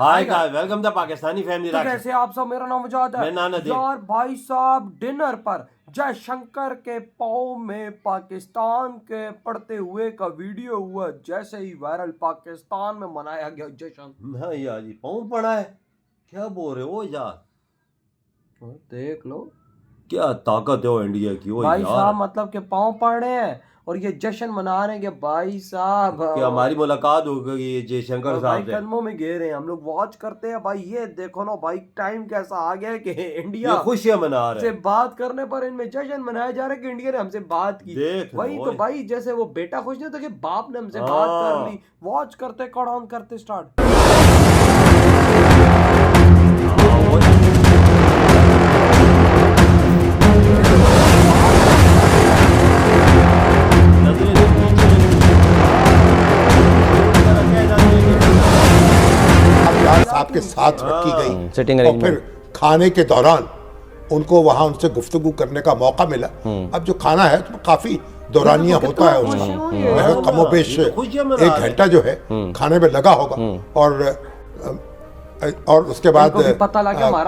Hi guys, welcome the Pakistani family. तो कैसे आप सब, मेरा नाम मुजाहिद है। मैं नाना दी। यार भाई साहब, डिनर पर जयशंकर के पाँव में पाकिस्तान के पड़ते हुए का वीडियो हुआ, जैसे ही वायरल पाकिस्तान में मनाया गया जश्न। हाँ यार, ये पाँव पड़ा है, क्या बोल रहे हो यार? देख लो क्या ताकत है वो इंडिया की। वो भाई यार साहब, मतलब के पाँव पड़ रहे हैं और ये जश्न मना रहे हैं कि भाई साहब क्या हमारी मुलाकात हो गई जयशंकर भाई साहब से। कदमों में गिर रहे हैं, हम लोग वॉच करते हैं भाई। ये देखो ना भाई, टाइम कैसा आ गया है कि इंडिया ये खुशियां मना रहे से हैं। बात करने पर इनमें जश्न मनाया जा रहा है कि इंडिया ने हमसे बात की। देख वही लो तो ओए। भाई, जैसे वो बेटा खुश नहीं था कि बाप ने हमसे हाँ। बात कर ली। वॉच करते, कट ऑन करते स्टार्ट। साहब के साथ रखी गई सिटिंग और फिर खाने के दौरान उनको वहां उनसे गुफ्तगू करने का मौका मिला। अब जो खाना है तो काफी दौरानिया होता है उसका, कमोबेश एक घंटा जो है खाने में लगा होगा। और उसके बाद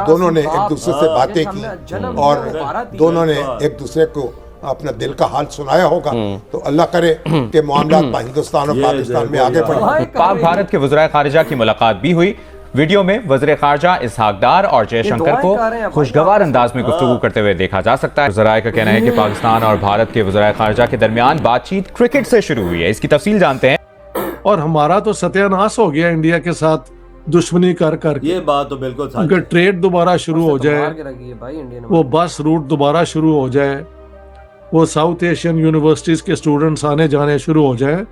दोनों ने एक दूसरे से बातें की और दोनों ने एक दूसरे को अपना दिल का हाल सुनाया होगा। तो अल्लाह करे कि मामलात हिंदुस्तान और पाकिस्तान में आगे बढ़े। पाक भारत के वज़ीर ख़ारिजा की मुलाकात भी हुई। वीडियो में वज़ीर ख़ारिजा इसहाक डार और जयशंकर को खुशगवार अंदाज में गुफ्तगू करते हुए देखा जा सकता है। वज़राए का कहना है कि पाकिस्तान और भारत के वज़ीर ख़ारिजा के दरमियान बातचीत क्रिकेट से शुरू हुई है। इसकी तफसील जानते हैं। और हमारा तो सत्यानाश हो गया इंडिया के साथ दुश्मनी कर कर। ये बात तो बिल्कुल सच है। अगर ट्रेड दोबारा शुरू हो जाए, वो बस रूट दोबारा शुरू हो जाए, वो साउथ एशियन यूनिवर्सिटीज के स्टूडेंट्स आने जाने शुरू हो जाए,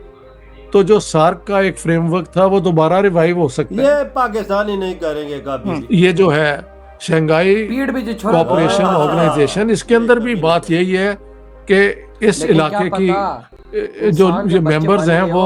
तो जो सार्क का एक फ्रेमवर्क था वो दोबारा रिवाइव हो सकता है। ये पाकिस्तानी नहीं करेंगे कभी। ये जो है शंघाई कोऑपरेशन ऑर्गेनाइजेशन, इसके अंदर भी बात यही है कि इस इलाके की जो मेंबर्स हैं वो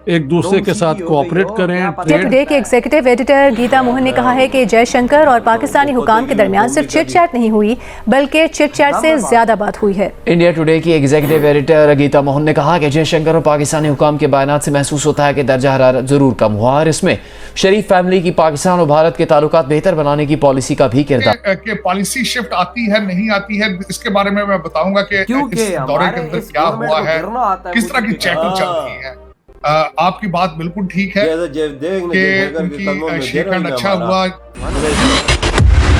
एक दूसरे के साथ कोऑपरेट करें। इंडिया टुडे के एग्जीक्यूटिव एडिटर गीता मोहन ने कहा है कि जयशंकर और पाकिस्तानी हुकाम के दरमियान सिर्फ चिट चैट नहीं हुई, बल्कि चिट चैट से ज्यादा बात हुई है। इंडिया टुडे की एग्जीक्यूटिव एडिटर गीता मोहन ने कहा कि जयशंकर और पाकिस्तानी हुकाम के बयानात से महसूस होता है कि दर्जा हरारत जरूर कम हुआ और इसमें शरीफ फैमिली की पाकिस्तान और भारत के ताल्लुकात बेहतर बनाने की पॉलिसी का भी किरदार। पॉलिसी शिफ्ट आती है नहीं आती है, इसके बारे में मैं बताऊंगा कि इस दौरे के अंदर क्या हुआ है, किस तरह की चैटिंग चल रही है। आपकी बात बिल्कुल ठीक है कि उनकी शेखंड अच्छा हुआ।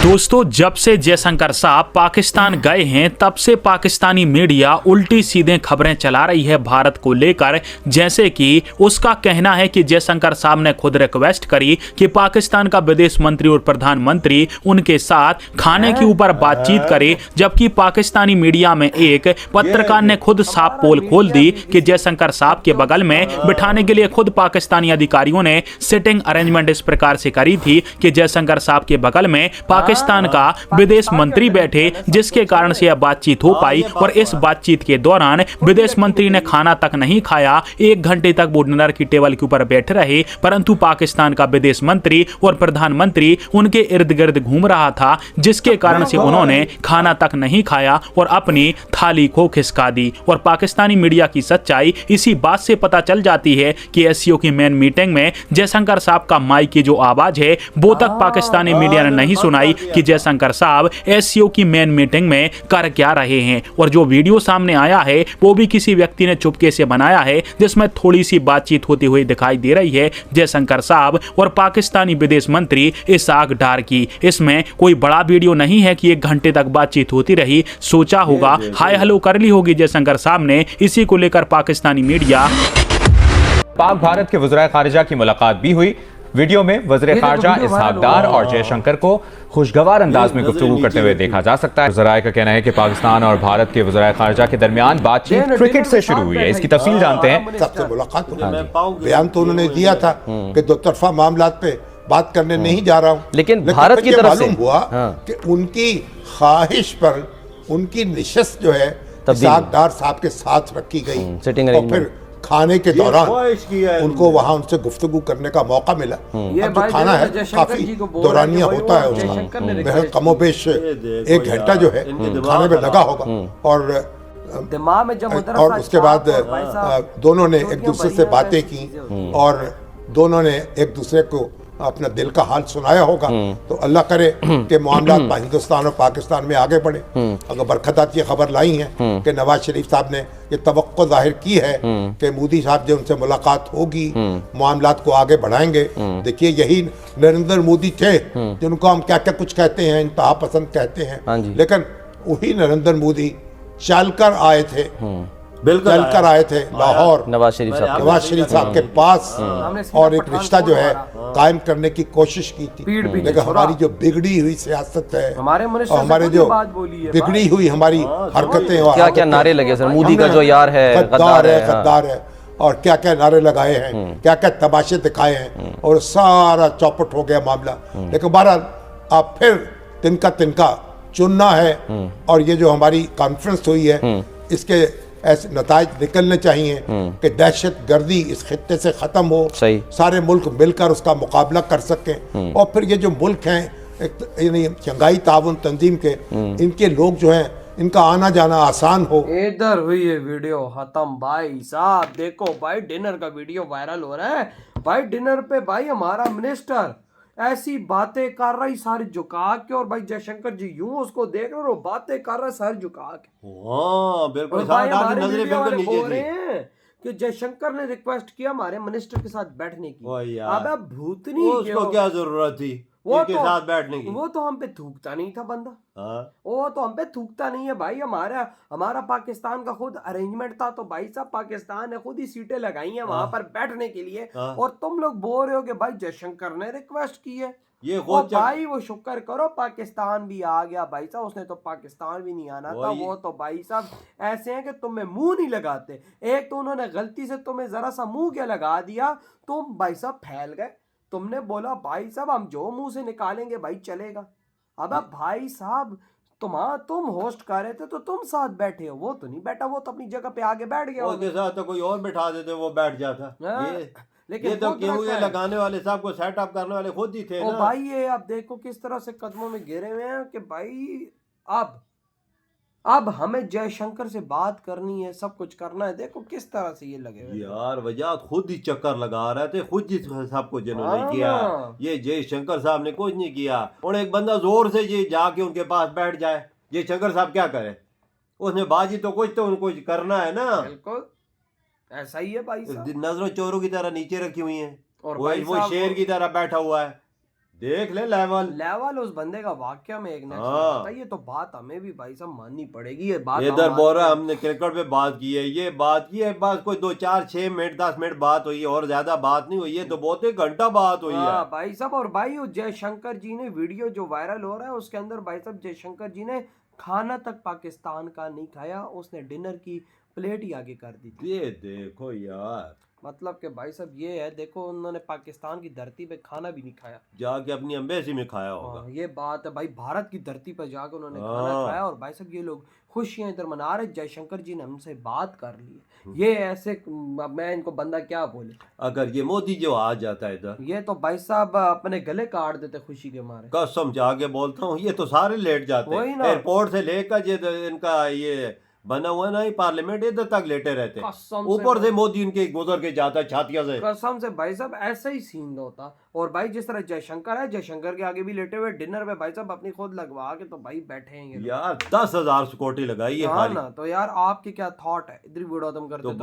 दोस्तों, जब से जयशंकर साहब पाकिस्तान गए हैं तब से पाकिस्तानी मीडिया उल्टी सीधे खबरें चला रही है भारत को लेकर। जैसे कि उसका कहना है कि जयशंकर साहब ने खुद रिक्वेस्ट करी कि पाकिस्तान का विदेश मंत्री और प्रधानमंत्री उनके साथ खाने के ऊपर बातचीत करे, जबकि पाकिस्तानी मीडिया में एक पत्रकार ने खुद साफ पोल खोल दी कि जयशंकर साहब के बगल में बिठाने के लिए खुद पाकिस्तानी अधिकारियों ने सिटिंग अरेंजमेंट इस प्रकार से करी थी कि जयशंकर साहब के बगल में पाकिस्तान का विदेश मंत्री बैठे, जिसके कारण से यह बातचीत हो पाई। और इस बातचीत के दौरान विदेश मंत्री ने खाना तक नहीं खाया, 1 घंटे तक वो डिनर की टेबल के ऊपर बैठे रहे, परंतु पाकिस्तान का विदेश मंत्री और प्रधानमंत्री उनके इर्द गिर्द घूम रहा था, जिसके कारण से उन्होंने खाना तक नहीं खाया और अपनी थाली को खिसका दी। और पाकिस्तानी मीडिया की सच्चाई इसी बात से पता चल जाती है कि एससीओ की मेन मीटिंग में जयशंकर साहब का माइक की जो आवाज है वो तक पाकिस्तानी मीडिया ने नहीं सुनाई कि जयशंकर साहब एससीओ की मेन मीटिंग में कर क्या रहे हैं। और जो वीडियो सामने आया है वो भी किसी व्यक्ति ने चुपके से बनाया है, जिसमें थोड़ी सी बातचीत होती हुई दिखाई दे रही है जयशंकर साहब और पाकिस्तानी विदेश मंत्री इसहाक डार की। इसमें कोई बड़ा वीडियो नहीं है कि 1 घंटे तक बातचीत होती रही। सोचा होगा, हाय हेलो कर ली होगी जयशंकर साहब ने। इसी को लेकर पाकिस्तानी मीडिया। पाक भारत के वज़ीर ख़ारिजा की मुलाकात भी हुई। वीडियो में वज़ीर ख़ारिजा इसहाक डार और जयशंकर को खुशगवार अंदाज में गुफ्तगू करते हुए देखा जा सकता है। वज़राए का कहना है कि पाकिस्तान और भारत के वज़ीर ख़ारिजा के दरमियान बातचीत क्रिकेट से शुरू हुई है। इसकी तफसील जानते हैं। सबसे मुलाकात बयान तो उन्होंने दिया था कि दो तरफा मामलात पे बात करने नहीं जा रहा हूँ, लेकिन भारत की तरफ से मालूम हुआ कि उनकी ख्वाहिश पर उनकी निशस्त जो है इसहाक डार साहब के साथ रखी गई और फिर खाने के दौरान उनको वहां उनसे गुफ्तगू करने का मौका मिला। अब जो खाना है काफी दौरानिया होता है उसका, कमोबेश 1 घंटा जो है खाने में लगा होगा। और उसके बाद दोनों ने एक दूसरे से बातें की और दोनों ने एक दूसरे को अपना दिल का हाल सुनाया होगा। तो अल्लाह करे कि मामला हिंदुस्तान और पाकिस्तान में आगे बढ़े। अगर बरखतात ये खबर लाई है कि नवाज शरीफ साहब ने ये तवक्को जाहिर की है कि मोदी साहब जो उनसे मुलाकात होगी मामलात को आगे बढ़ाएंगे। देखिए यही नरेंद्र मोदी थे जिनको हम क्या क्या कुछ कहते हैं, इंतहा पसंद कहते हैं, लेकिन वही नरेंद्र मोदी चलकर आए थे, चलकर आए थे लाहौर नवाज शरीफ साहब के पास और एक रिश्ता जो है कायम करने की कोशिश की थी। लेकिन हमारी जो बिगड़ी हुई सियासत है और हमारे जो बिगड़ी हुई हमारी हरकतें और क्या क्या नारे लगे सर, मोदी का जो यार है गद्दार है और क्या क्या नारे लगाए हैं, क्या क्या तमाशे दिखाए हैं और सारा चौपट हो गया मामला। लेकिन बहरहाल आप फिर तिनका चुनना है और ये जो हमारी कॉन्फ्रेंस हुई है इसके ऐसे नताज निकलने चाहिए कि दहशत गर्दी इस खित्ते से खत्म हो, सारे मुल्क मिलकर उसका मुकाबला कर सकें और फिर ये जो मुल्क हैं यानी शंघाई ताउन तंजीम के, इनके लोग जो हैं इनका आना जाना आसान हो। इधर हुई है वीडियो खत्म भाई साहब। देखो भाई डिनर का वीडियो वायरल हो रहा है भाई। डिनर पे भाई हमारा मिनिस्टर ऐसी बातें कर रही सर झुका के, और भाई जयशंकर जी यूं उसको देख रहे हो बातें कर रहे सर झुका के। बिल्कुल बोल रहे हैं कि जयशंकर ने रिक्वेस्ट किया हमारे मिनिस्टर के साथ बैठने की। अब भूतनी उसको क्या जरूरत थी वो तो साथ बैठने की? वो तो हम पे थूकता नहीं था बंदा। वो तो हम पे थूकता नहीं है भाई। हमारा पाकिस्तान का खुद अरेंजमेंट था तो भाई साहब पाकिस्तान ने खुद ही सीटें लगाई हैं वहां पर बैठने के लिए, और तुम लोग बोल रहे हो कि भाई जयशंकर ने रिक्वेस्ट की है। ये भाई वो शुक्र करो पाकिस्तान भी आ गया भाई साहब। उसने तो पाकिस्तान भी नहीं आना था। वो तो भाई साहब ऐसे हैं कि तुम्हें मुंह नहीं लगाते। एक तो उन्होंने गलती से तुम्हें जरा सा मुंह क्या लगा दिया, तुम भाई साहब फैल गए। तुमने बोला भाई साहब हम जो मुंह से निकालेंगे भाई चलेगा। अब भाई साहब तुम होस्ट कर रहे थे तो तुम साथ बैठे हो, वो तो नहीं बैठा, वो तो अपनी जगह पे आगे बैठ गया। उसके साथ तो कोई और बैठा देते वो बैठ जाता। लेकिन ये तो गेहूं ये लगाने वाले साहब को सेटअप करने वाले खुद ही थे ना भाई। ये आप देखो किस तरह से कदमों में गिरे हुए हैं कि भाई अब हमें जयशंकर से बात करनी है, सब कुछ करना है। देखो किस तरह से ये लगे हुए यार वजह खुद ही चक्कर लगा रहे थे, खुद ही सब कुछ जिन्होंने किया। ये जयशंकर साहब ने कुछ नहीं किया। और एक बंदा जोर से ये जाके उनके पास बैठ जाए, जयशंकर साहब क्या करे? उसने बाजी तो उनको करना है ना। बिल्कुल ऐसा ही है भाई साहब। नजरों चोरों की तरह नीचे रखी हुई है और वो शेर की तरह बैठा हुआ है। देख ले लेवल उस बंदे का वाकया में एक नेक्स्ट। ये तो बात हमें भी भाई साहब माननी पड़ेगी। ये बात इधर बोल रहा हमने क्रिकेट पे बात की है, ये बात की है बस कोई 2 4 6 मिनट 10 मिनट बात हुई है और ज्यादा बात नहीं हुई है। तो बहुत एक घंटा बात हुई है भाई साहब। और भाई जयशंकर जी ने वीडियो जो वायरल हो रहा है उसके अंदर भाई साहब जयशंकर जी ने खाना तक पाकिस्तान का नहीं खाया। उसने डिनर की प्लेट ही आगे कर दी थी। ये देखो यार, मतलब कि भाई साहब ये है, देखो उन्होंने पाकिस्तान की धरती पे खाना भी नहीं खाया, जाके अपनी एम्बेसी में खाया होगा। ये बात है भाई, भारत की धरती पर जाकर उन्होंने खाना खाया। और भाई साहब ये लोग खुशियां इधर मना रहे। जयशंकर जी ने हमसे बात कर ली। ये ऐसे मैं इनको बंदा क्या बोले। अगर ये मोदी जो आ जाता है इधर, ये तो भाई साहब अपने गले काट देते खुशी के मारे। कसम जाके बोलता हूँ ये तो सारे लेट जाते हैं। एयरपोर्ट से लेकर इनका ये बना हुआ ना पार्लियामेंट इधर तक लेटे रहते हैं। ऊपर से मोदी इनके गुजर के जाता है छातिया से। कसम से भाई साहब ऐसा ही सीन होता। और भाई जिस तरह जयशंकर है, जयशंकर के आगे भी लेटे हुए डिनर पे भाई साहब अपनी खुद लगवा के तो भाई बैठे हैं यार। 10,000 सिक्योरिटी लगाई है ना। तो यार आपके क्या थॉट है? इधर वीडियो खत्म करते हैं।